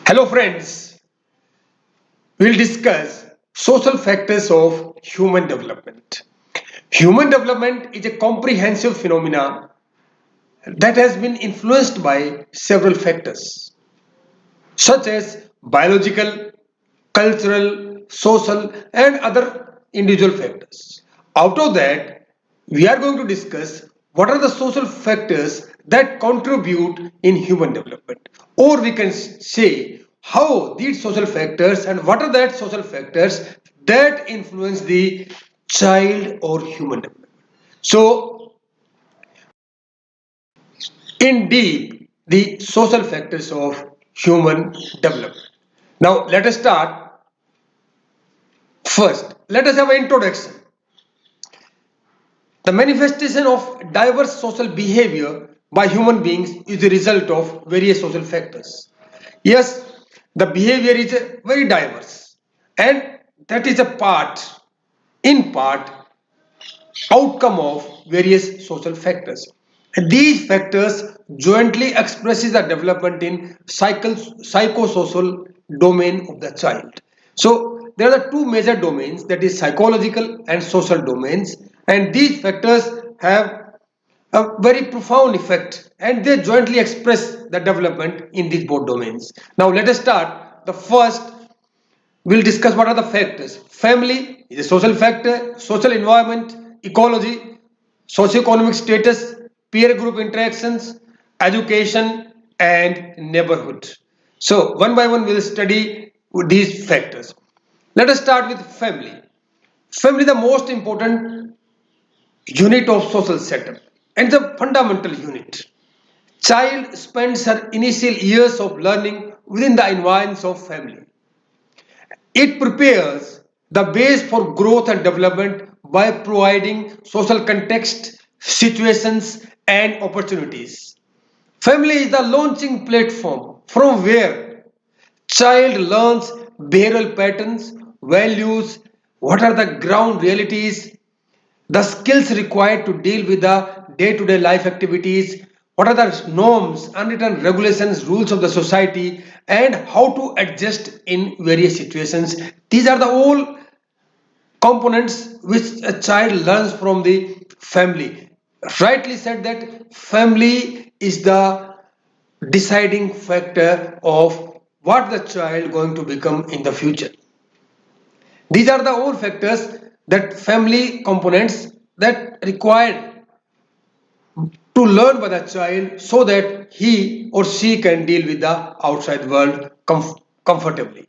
Hello friends, we'll discuss social factors of human development. Human development is a comprehensive phenomenon that has been influenced by several factors such as biological, cultural, social and other individual factors. Out of that, we are going to discuss what are the social factors that contribute in human development, or we can say how these social factors and what are that social factors that influence the child or human development. So in deep the social factors of human development. Now let us start. First, let us have an introduction. The manifestation of diverse social behavior by human beings is the result of various social factors. Yes, the behavior is very diverse, and that is a in part, outcome of various social factors. And these factors jointly expresses the development in psychosocial domain of the child. So there are two major domains, that is psychological and social domains, and these factors have a very profound effect and they jointly express the development in these both domains. Now let us start. The first, we'll discuss what are the factors. Family is a social factor, social environment, ecology, socioeconomic status, peer group interactions, education, and neighborhood. So, one by one, we'll study these factors. Let us start with family. Family is the most important unit of social setup and the fundamental unit. Child spends her initial years of learning within the environs of family. It prepares the base for growth and development by providing social context, situations, and opportunities. Family is the launching platform from where child learns behavioral patterns, values, what are the ground realities, the skills required to deal with the day-to-day life activities, what are the norms, unwritten regulations, rules of the society, and how to adjust in various situations. These are the all components which a child learns from the family. Rightly said that family is the deciding factor of what the child going to become in the future. These are the all factors, that family components that required to learn by the child so that he or she can deal with the outside world comfortably.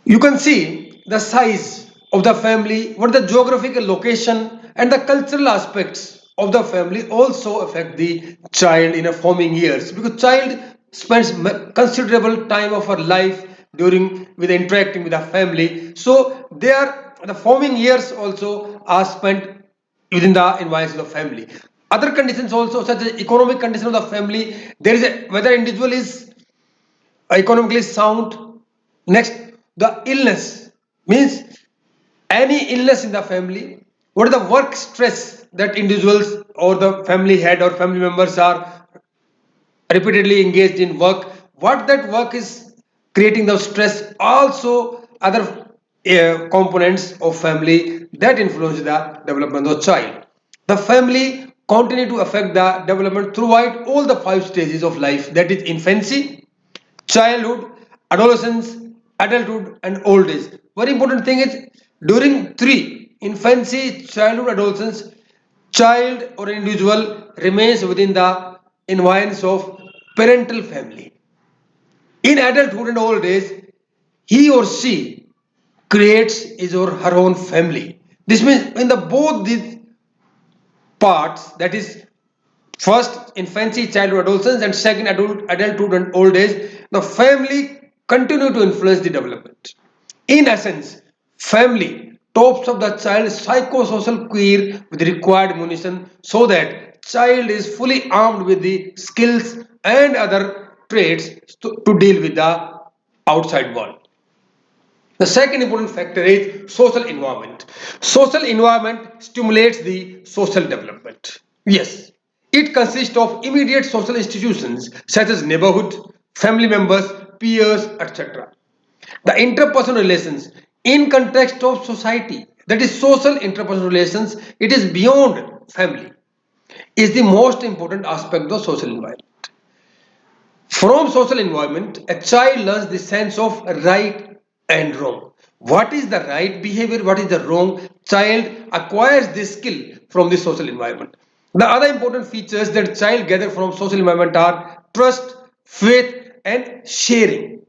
You can see the size of the family, what the geographical location and the cultural aspects of the family also affect the child in a forming years, because child spends considerable time of her life during with interacting with the family. So their the forming years also are spent within the environment of family. Other conditions also, such as economic condition of the family, there is a whether individual is economically sound. Next, the illness means any illness in the family. What is the work stress that individuals or the family head or family members are repeatedly engaged in work? What that work is creating the stress. Also, other components of family that influence the development of the child. The family continue to affect the development throughout all the five stages of life, that is infancy, childhood, adolescence, adulthood, and old age. Very important thing is during three infancy, childhood, adolescence, child or individual remains within the environs of parental family. In adulthood and old age, he or she creates his or her own family. This means in the both these parts, that is first infancy, childhood, adolescence, and second adulthood and old age, the family continue to influence the development. In essence, family tops up the child's psychosocial career with required munition so that child is fully armed with the skills and other traits to deal with the outside world. The second important factor is social environment. Social environment stimulates the social development. Yes, it consists of immediate social institutions such as neighborhood, family members, peers, etc. The interpersonal relations in context of society, that is social interpersonal relations, it is beyond family, is the most important aspect of social environment. From social environment, a child learns the sense of right and wrong. What is the right behavior? What is the wrong? Child acquires this skill from the social environment. The other important features that child gather from social environment are trust, faith, and sharing.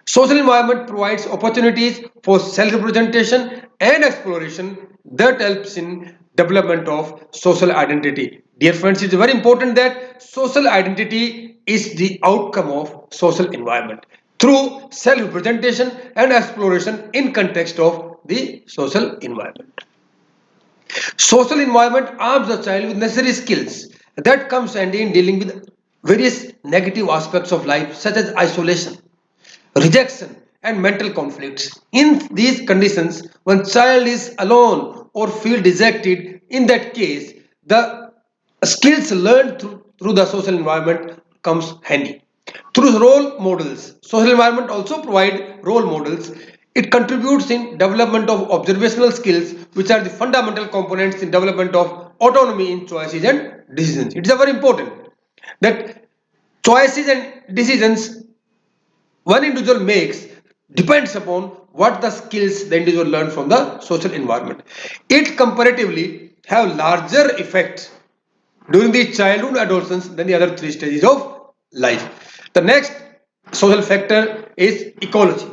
Social environment provides opportunities for self-representation and exploration that helps in development of social identity. Dear friends, it is very important that social identity is the outcome of social environment through self-representation and exploration in context of the social environment. Social environment arms the child with necessary skills that comes handy in dealing with various negative aspects of life such as isolation, rejection, and mental conflicts. In these conditions, when child is alone or feel dejected, in that case, the skills learned through the social environment comes handy. Through role models, social environment also provide role models. It contributes in development of observational skills, which are the fundamental components in development of autonomy in choices and decisions. It is very important that choices and decisions one individual makes depends upon what the skills the individual learn from the social environment. It comparatively have larger effect during the childhood adolescence than the other three stages of life. The next social factor is ecology.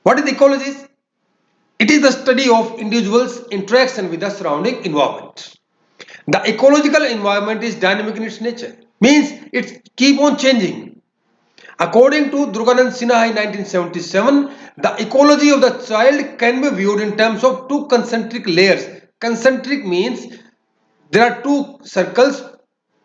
What is ecology? It is the study of individuals' interaction with the surrounding environment. The ecological environment is dynamic in its nature, means it keep on changing. According to Durganand Sinha in 1977, the ecology of the child can be viewed in terms of two concentric layers. Concentric means there are two circles,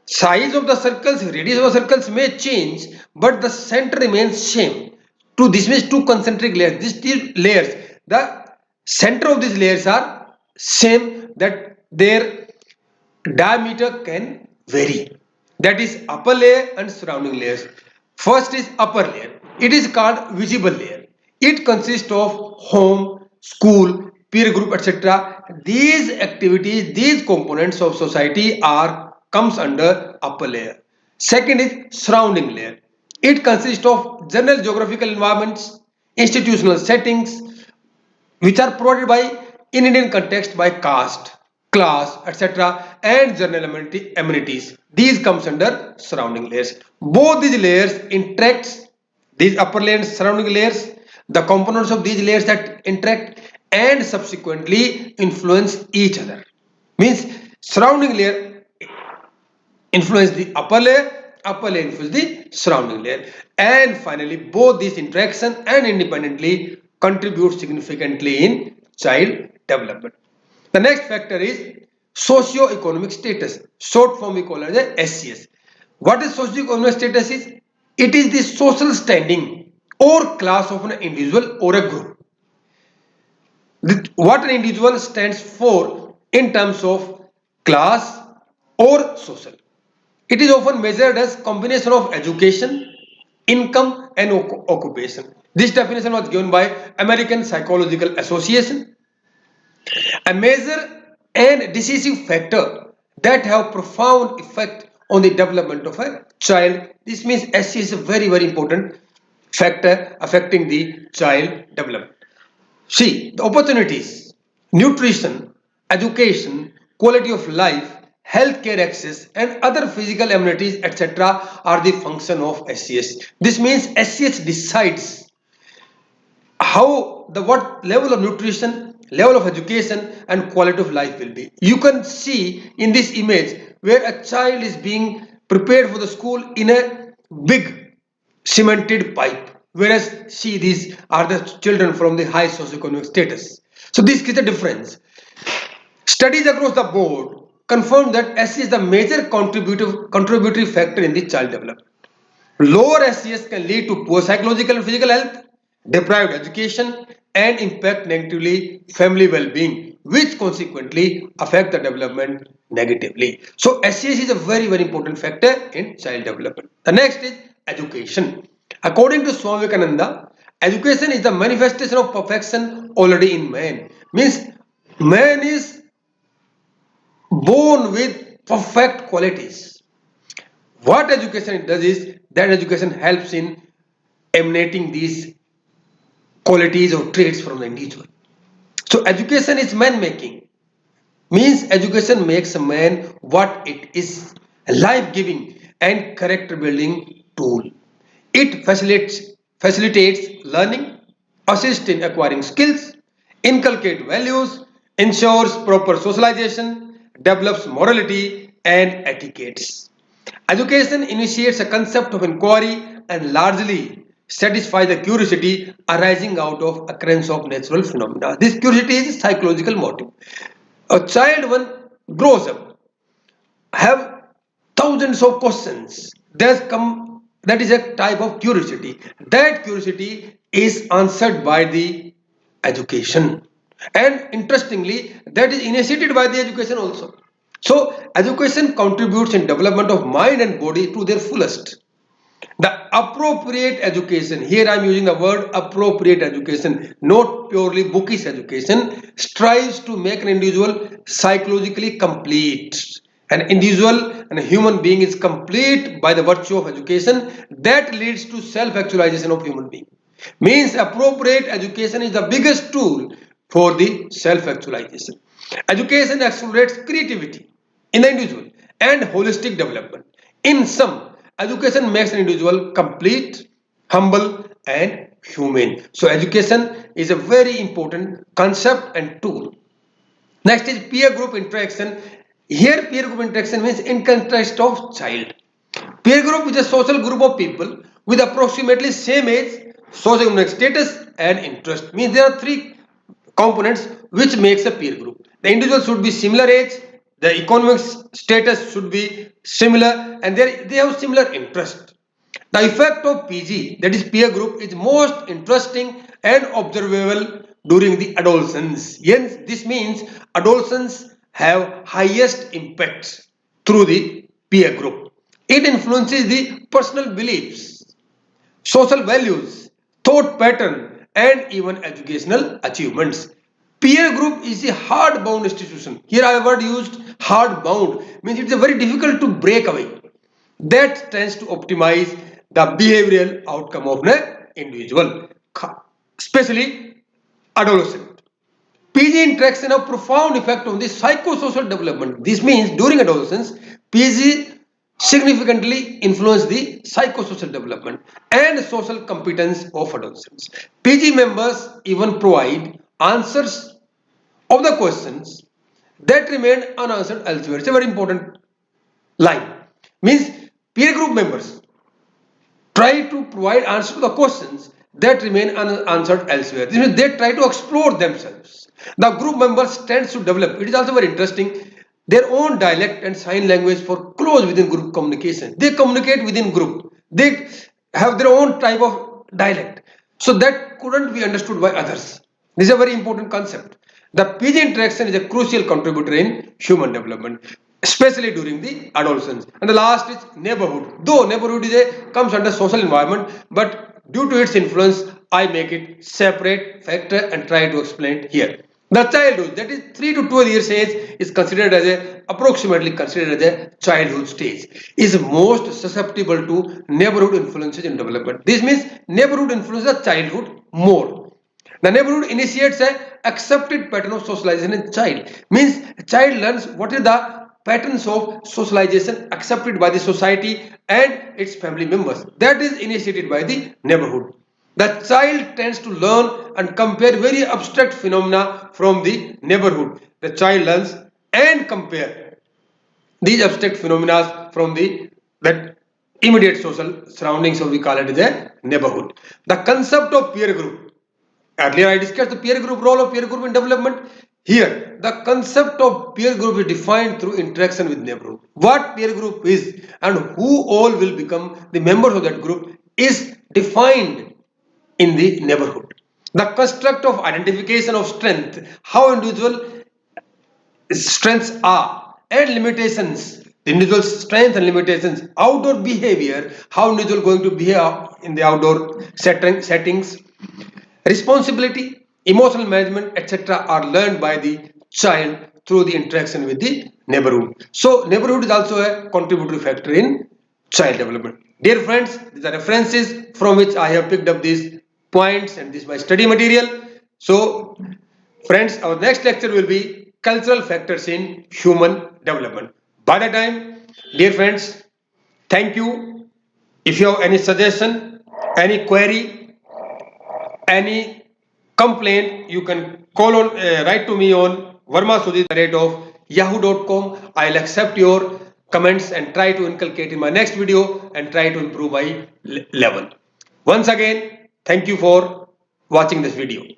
size of the circles, radius of the circles may change, but the center remains same. This means two concentric layers. These two layers, the center of these layers are same, that their diameter can vary. That is upper layer and surrounding layers. First is upper layer. It is called visible layer. It consists of home, school, peer group, etc. These activities, these components of society are comes under upper layer. Second is surrounding layer. It consists of general geographical environments, institutional settings, which are provided by in Indian context by caste, class, etc. and general amenities. These comes under surrounding layers. Both these layers interact, these upper layers, surrounding layers, the components of these layers that interact and subsequently influence each other. Means surrounding layer influence the upper layer influence the surrounding layer, and finally both these interaction and independently contribute significantly in child development. The next factor is socio-economic status. Short form we call it as SES. What is socio-economic status is? It is the social standing or class of an individual or a group. What an individual stands for in terms of class or social. It is often measured as combination of education, income and occupation. This definition was given by American Psychological Association. A major and decisive factor that have profound effect on the development of a child. This means SC is a very important factor affecting the child development. See, the opportunities, nutrition, education, quality of life, healthcare access, and other physical amenities, etc., are the function of SCS. This means SCS decides how the what level of nutrition, level of education, and quality of life will be. You can see in this image where a child is being prepared for the school in a big cemented pipe, whereas see, these are the children from the high socioeconomic status. So this is the difference. Studies across the board confirm that SC is the major contributory factor in the child development. Lower SCS can lead to poor psychological and physical health, deprived education, and impact negatively family well-being, which consequently affect the development negatively. So SCS is a very important factor in child development. The next is education. According to Swami Vivekananda, education is the manifestation of perfection already in man. Means man is born with perfect qualities. What education does is that education helps in emanating these qualities or traits from the individual. So education is man making. Means education makes a man what it is, a life giving and character building tool. It facilitates learning, assists in acquiring skills, inculcates values, ensures proper socialization, develops morality and etiquettes. Education initiates a concept of inquiry and largely satisfies the curiosity arising out of occurrence of natural phenomena. This curiosity is a psychological motive. A child when grows up have thousands of questions. That is a type of curiosity. That curiosity is answered by the education. And interestingly, that is initiated by the education also. So education contributes in development of mind and body to their fullest. The appropriate education, here I am using the word appropriate education, not purely bookish education, strives to make an individual psychologically complete. An individual and a human being is complete by the virtue of education that leads to self-actualization of human being. Means appropriate education is the biggest tool for the self-actualization. Education accelerates creativity in the individual and holistic development. In sum, education makes an individual complete, humble and humane. So education is a very important concept and tool. Next is peer group interaction. Here peer group interaction means in context of child. Peer group is a social group of people with approximately same age, socioeconomic status and interest. Means there are three components which makes a peer group. The individual should be similar age, the economic status should be similar and they have similar interest. The effect of PG, that is peer group, is most interesting and observable during the adolescence. Yes, this means adolescents have highest impact through the peer group. It influences the personal beliefs, social values, thought pattern, and even educational achievements. Peer group is a hard-bound institution. Here I have used hard-bound, means it's a very difficult to break away. That tends to optimize the behavioral outcome of an individual, especially adolescent. PG interaction have profound effect on the psychosocial development. This means during adolescence, PG significantly influence the psychosocial development and social competence of adolescents. PG members even provide answers of the questions that remain unanswered elsewhere. It's a very important line. Means peer group members try to provide answers to the questions that remain unanswered elsewhere. This means they try to explore themselves. The group members tend to develop, it is also very interesting, their own dialect and sign language for close within group communication. They communicate within group. They have their own type of dialect. So that couldn't be understood by others. This is a very important concept. The PG interaction is a crucial contributor in human development, especially during the adolescence. And the last is neighborhood. Though neighborhood comes under social environment, but due to its influence, I make it separate factor and try to explain it here. The childhood, that is 3 to 12 years age, is considered as approximately considered as a childhood stage, is most susceptible to neighborhood influences in development. This means neighborhood influences the childhood more. The neighborhood initiates a accepted pattern of socialization in child. Means child learns what is the patterns of socialization accepted by the society and its family members. That is initiated by the neighborhood. The child tends to learn and compare very abstract phenomena from the neighborhood. The child learns and compare these abstract phenomena from the that immediate social surroundings, or we call it the neighborhood. The concept of peer group. Earlier I discussed the peer group, role of peer group in development. Here, the concept of peer group is defined through interaction with neighborhood. What peer group is and who all will become the members of that group is defined in the neighborhood. The construct of identification of strength, how individual strengths are and limitations the individual's strengths and limitations, outdoor behavior, how individual going to behave in the outdoor settings, responsibility, emotional management, etc. are learned by the child through the interaction with the neighborhood. So neighborhood is also a contributory factor in child development. Dear friends, these are references from which I have picked up these points and this is my study material. So friends, our next lecture will be cultural factors in human development. By the time, dear friends, thank you. If you have any suggestion, any query, any complaint, you can call on, write to me on vermasudit@yahoo.com. I'll accept your comments and try to inculcate in my next video and try to improve my level. Once again, thank you for watching this video.